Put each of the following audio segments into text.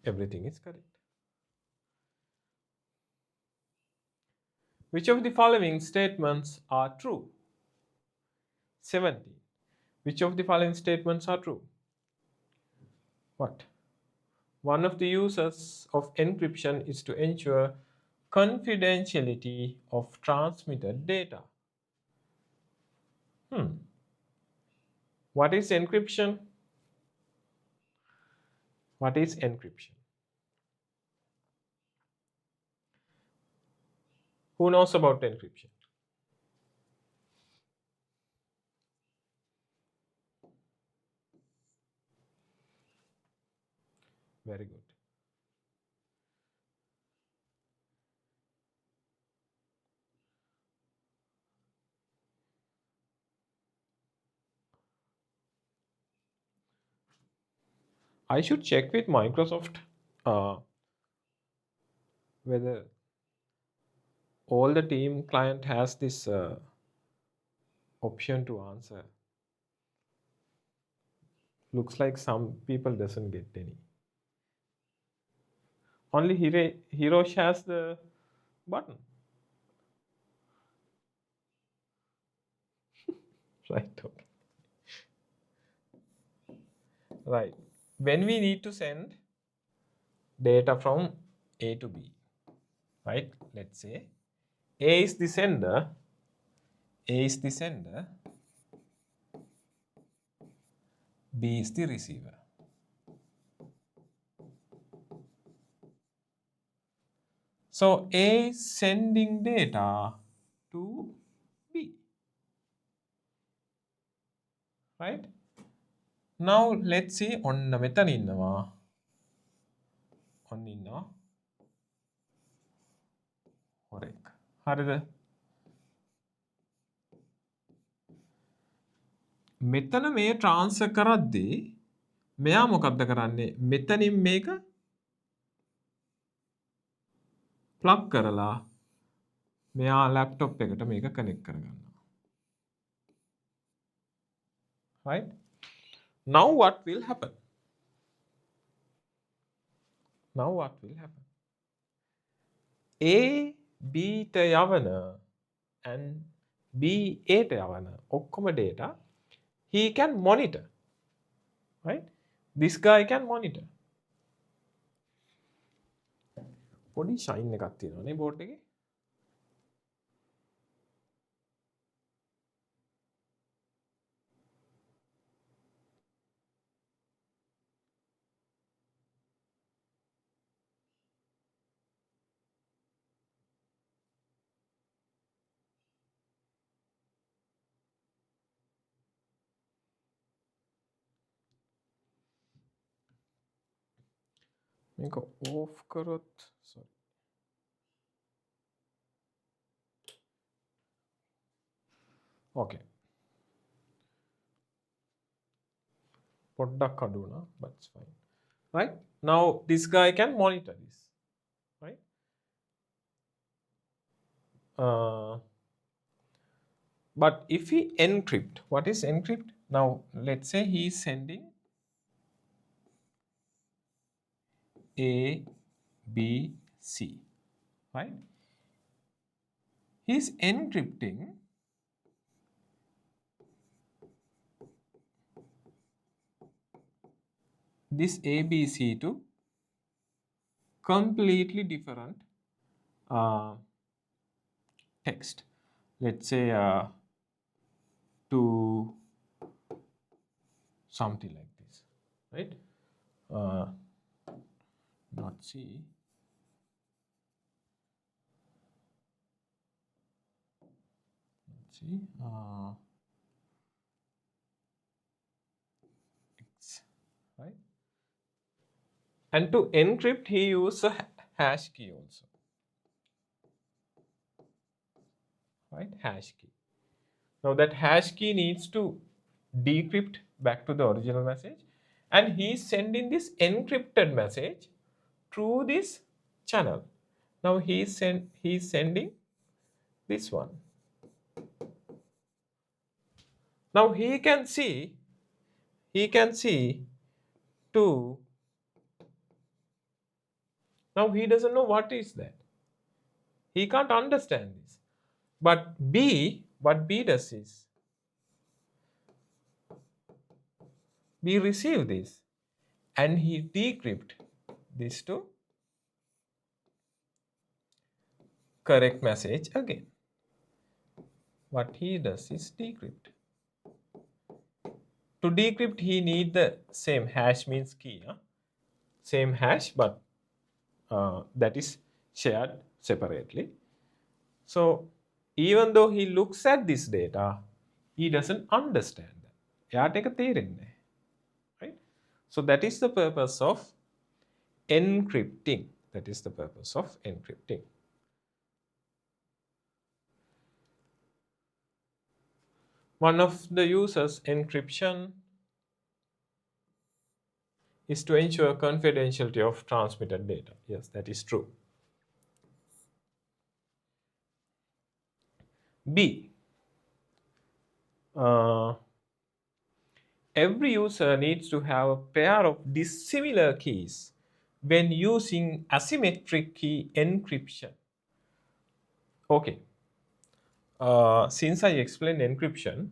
Everything is correct. Which of the following statements are true? 17. Which of the following statements are true? What? One of the uses of encryption is to ensure confidentiality of transmitted data. What is encryption? What is encryption? Who knows about encryption? Very good. I should check with Microsoft whether all the team client has this option to answer. Looks like some people doesn't get any. Only Hirosh has the button. Right, okay. Right. When we need to send data from A to B, right? Let's say A is the sender, A is the sender, B is the receiver. So A is sending data to B, right? Now let's see on මෙතන ඉන්නවා. ඔන්න ඉන්නවා. හොරෙක්. හරිද? මෙතන මේ transfer කරද්දී මෙයා මොකක්ද කරන්නේ? මෙතනින් මේක ප්ලග් කරලා මෙයා ලැප්ටොප් එකට මේක කනෙක්ට් කරගන්නවා. Right? Now what will happen? Now what will happen? A Bට යවන and B Aට යවන ඔක්කොම data he can monitor. Right? This guy can monitor. පොඩි ෂයින් එකක් තියෙනවා නේ බෝඩ් එකේ. මේක off කරොත් sorry. Okay. පොඩ්ඩක් අඩු වුණා but it's fine. Right? Now this guy can monitor this. Right? But if he encrypt, what is encrypt? Now let's say he is sending A, B, C, right? He is encrypting this A, B, C to completely different text. Let's say to something like this, right? Not C. Let's see. X, right? And to encrypt, he uses a hash key also. Right? Hash key. Now that hash key needs to decrypt back to the original message, and he is sending this encrypted message through this channel. Now he is sending this one. Now he can see to Now he doesn't know what is that. He can't understand this. But B, what B does is, B receive this and he decrypt this to correct message again. What he does is decrypt. To decrypt, he need the same hash, means key, same hash, but that is shared separately. So even though he looks at this data, he doesn't understand that. එයාට ඒක තේරෙන්නේ නැහැ. Right? So that is the purpose of encrypting. That is the purpose of encrypting. One of the uses encryption is to ensure confidentiality of transmitted data. Yes, that is true. B. Every user needs to have a pair of dissimilar keys when using asymmetric key encryption. Okay. Since I explained encryption,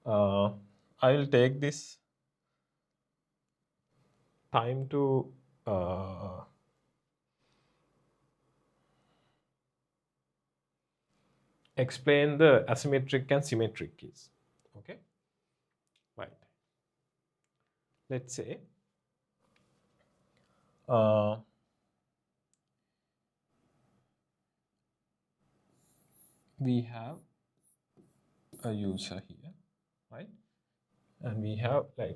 I will take this time to explain the asymmetric and symmetric keys. Okay, right. Let's say we have a user here, right? And we have a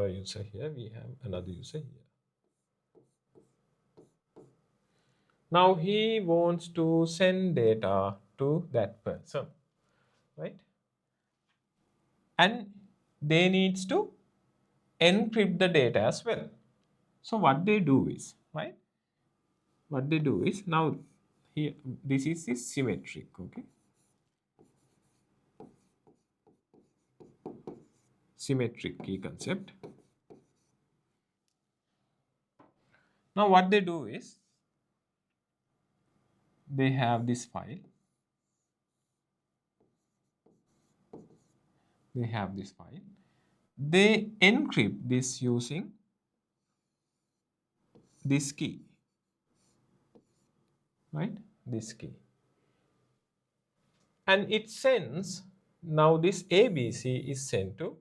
user here, we have another user here. Now he wants to send data to that person, right? And they needs to encrypt the data as well. So what they do is, right? What they do is, now here this is the symmetric, okay? Symmetric key concept. Now what they do is, they have this file. They have this file. They encrypt this using this key, right? This key. And it sends, now this ABC is sent to,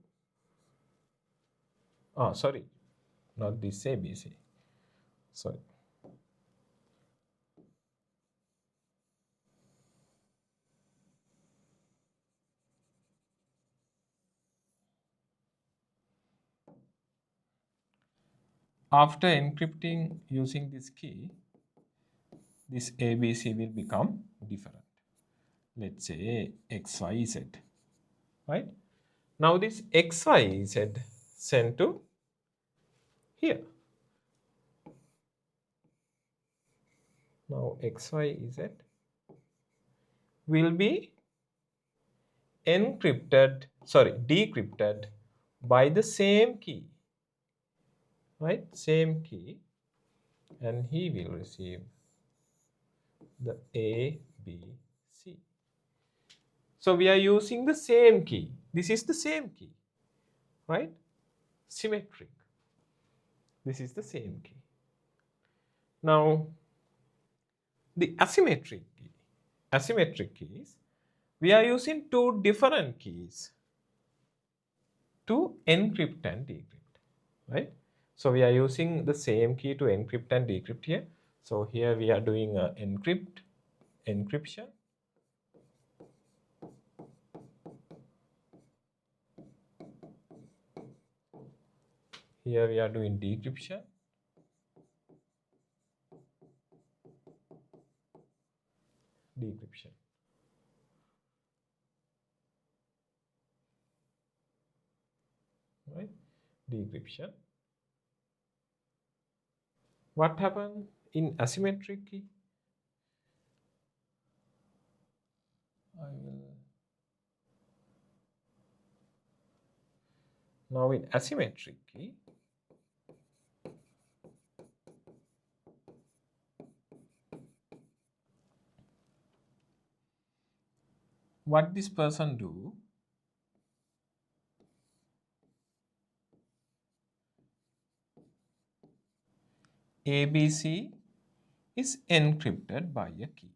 sorry, not this ABC, sorry. After encrypting using this key, this ABC will become different. Let's say XYZ, right? Now this XYZ sent to here. Now XYZ will be decrypted by the same key, right? Same key, and he will receive the A, B, C. So we are using the same key. This is the same key, right? Symmetric. This is the same key. Now, the asymmetric keys, we are using two different keys to encrypt and decrypt, right? So we are using the same key to encrypt and decrypt here. So here we are doing encryption. Here we are doing decryption. Decryption. Right? Decryption. What happened in asymmetric key? Now in asymmetric key, what this person do, ABC is encrypted by a key.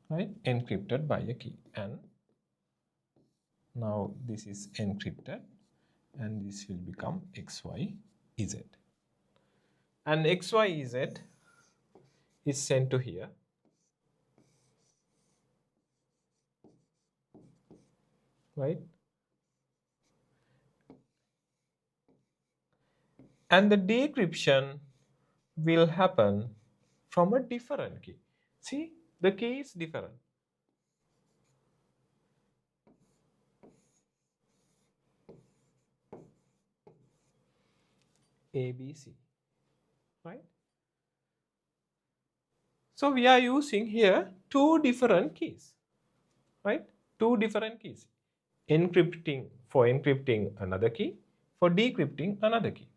Right? Encrypted by a key. And now this is encrypted and this will become XYZ. And XYZ is sent to here. Right? And the decryption will happen from a different key. See, the key is different. ABC, right? So we are using here two different keys, right? Two different keys. For encrypting another key, for decrypting another key.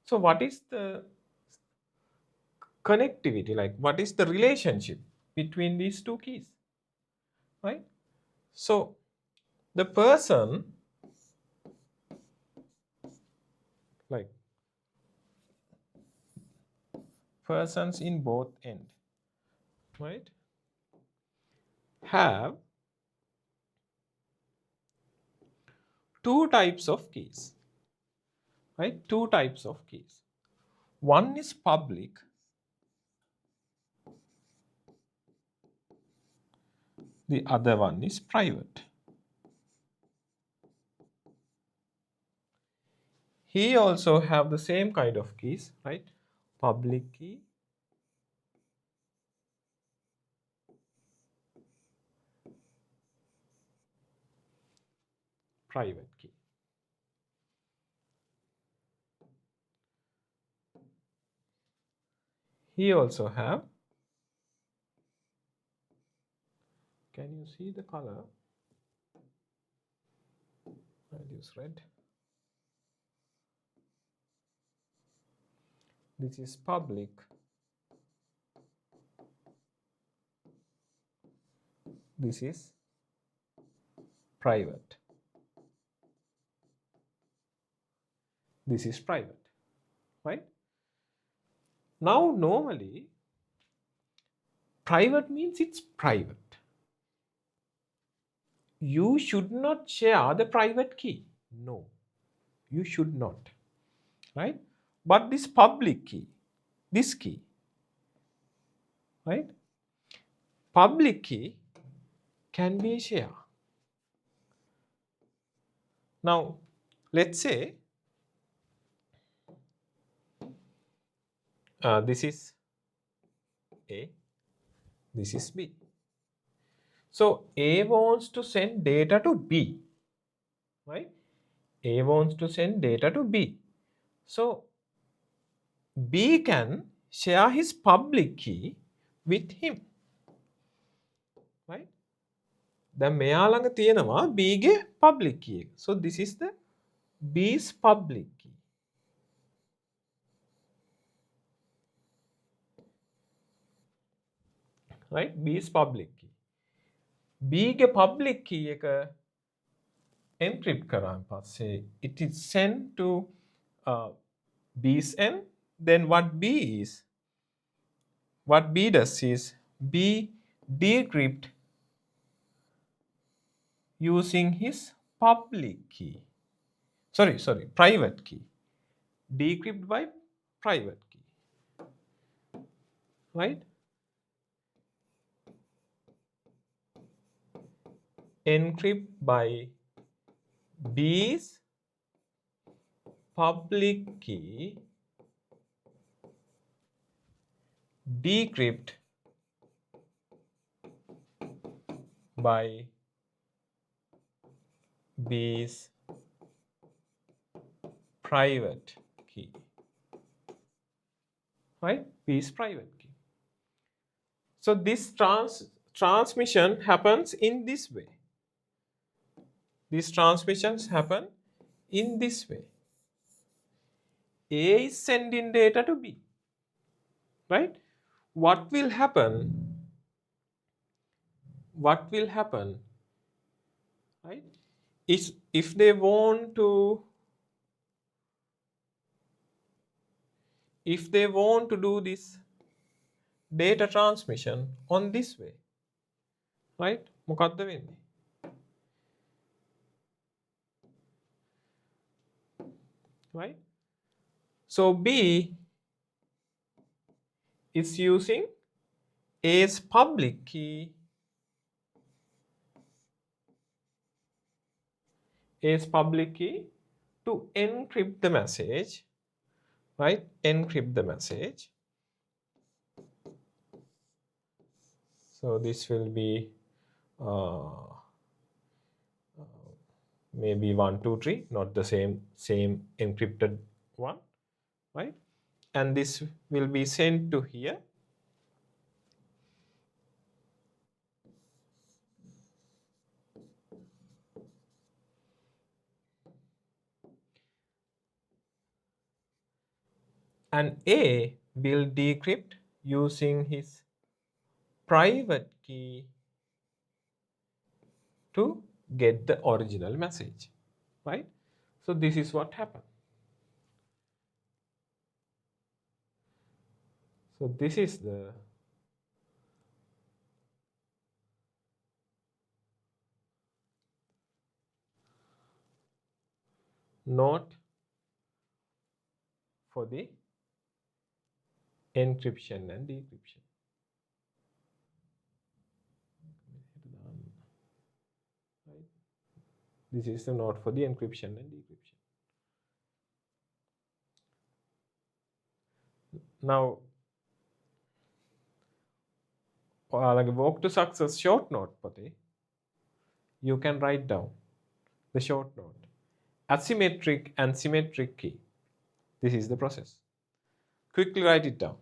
So what is the connectivity, like what is the relationship between these two keys, right? So the person, like persons in both end, right, have two types of keys, right? Two types of keys. One is public, the other one is private. He also have the same kind of keys, right? Public key, private key. He also have, can you see the color? I'll use red. This is public, this is private, this is private, right? Now normally private means it's private. You should not share the private key. No, you should not, right? But this public key, this key, right? Public key can be shared. Now, let's say this is A, this is B. So A wants to send data to B, right? A wants to send data to B. So B can share his public key with him, right? දැන් මෙයා ළඟ තියෙනවා B ගේ public key එක. So this is the B's public key. Right? B's public key. B ගේ public key එක encrypt කරාන් පස්සේ it is sent to B's end. Then what B does is B decrypt using his public key. Sorry, private key. Decrypt by private key. Right? Encrypt by B's public key, decrypt by B's private key, right? B's private key. So this transmission happens in this way. These transmissions happen in this way. A is sending data to B, right? what will happen, right, is if they want to do this data transmission on this way, right, මොකක්ද වෙන්නේ? Right, so B is using A's public key to encrypt the message, right, encrypt the message. So this will be maybe 1 2 3, not the same encrypted one, right, and this will be sent to here, and A will decrypt using his private key to get the original message, right? So this is what happened. So this is the note for the encryption and decryption. Right? This is the note for the encryption and decryption. Now, like walk to success short note පොතේ, you can write down the short note. Asymmetric and symmetric key. This is the process. Quickly write it down.